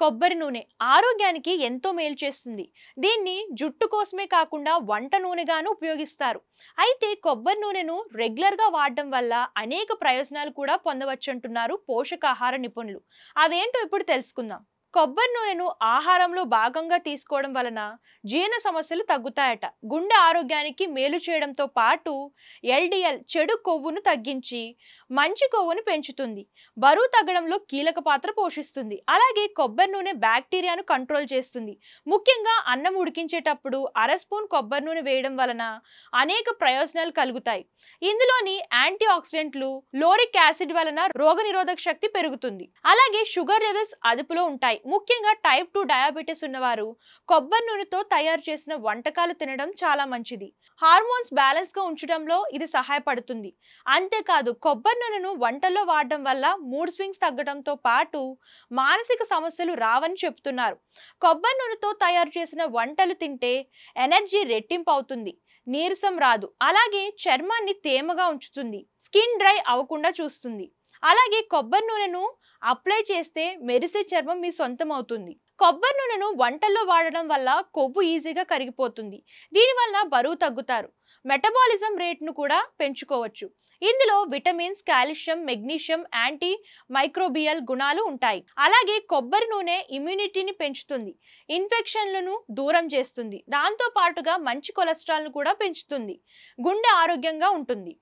కొబ్బరి నూనె ఆరోగ్యానికి ఎంతో మేలు చేస్తుంది. దీన్ని జుట్టు కోసమే కాకుండా వంట నూనెగాను ఉపయోగిస్తారు. అయితే కొబ్బరి నూనెను రెగ్యులర్గా వాడడం వల్ల అనేక ప్రయోజనాలు కూడా పొందవచ్చంటున్నారు పోషకాహార నిపుణులు. అవేంటో ఇప్పుడు తెలుసుకుందాం. కొబ్బరి నూనెను ఆహారంలో భాగంగా తీసుకోవడం వలన జీర్ణ సమస్యలు తగ్గుతాయట. గుండె ఆరోగ్యానికి మేలు చేయడంతో పాటు ఎల్డిఎల్ చెడు కొవ్వును తగ్గించి మంచి కొవ్వును పెంచుతుంది. బరువు తగ్గడంలో కీలక పాత్ర పోషిస్తుంది. అలాగే కొబ్బరి నూనె బ్యాక్టీరియాను కంట్రోల్ చేస్తుంది. ముఖ్యంగా అన్నం ఉడికించేటప్పుడు అర స్పూన్ కొబ్బరి నూనె వేయడం వలన అనేక ప్రయోజనాలు కలుగుతాయి. ఇందులోని యాంటీ ఆక్సిడెంట్లు, లోరిక్ యాసిడ్ వలన రోగనిరోధక శక్తి పెరుగుతుంది. అలాగే షుగర్ లెవెల్స్ అదుపులో ఉంటాయి. ముఖ్యంగా టైప్ 2 డయాబెటీస్ ఉన్నవారు కొబ్బరి నూనెతో తయారు చేసిన వంటకాలు తినడం చాలా మంచిది. హార్మోన్స్ బ్యాలెన్స్ గా ఉంచడంలో ఇది సహాయపడుతుంది. అంతేకాదు కొబ్బరి నూనెను వంటల్లో వాడడం వల్ల మూడ్ స్వింగ్స్ తగ్గడంతో పాటు మానసిక సమస్యలు రావని చెబుతున్నారు. కొబ్బరి నూనెతో తయారు చేసిన వంటలు తింటే ఎనర్జీ రెట్టింపు అవుతుంది, నీరసం రాదు. అలాగే చర్మాన్ని తేమగా ఉంచుతుంది, స్కిన్ డ్రై అవ్వకుండా చూస్తుంది. అలాగే కొబ్బరి నూనెను అప్లై చేస్తే మెరిసే చర్మం మీ సొంతం అవుతుంది. కొబ్బరి నూనెను వంటల్లో వాడడం వల్ల కొవ్వు ఈజీగా కరిగిపోతుంది. దీనివల్ల బరువు తగ్గుతారు. మెటబాలిజం రేట్ను కూడా పెంచుకోవచ్చు. ఇందులో vitamins, calcium, magnesium, anti microbial గుణాలు ఉంటాయి. అలాగే కొబ్బరి నూనె ఇమ్యూనిటీని పెంచుతుంది, ఇన్ఫెక్షన్లను దూరం చేస్తుంది. దాంతో పాటుగా మంచి కొలెస్ట్రాల్ను కూడా పెంచుతుంది. గుండె ఆరోగ్యంగా ఉంటుంది.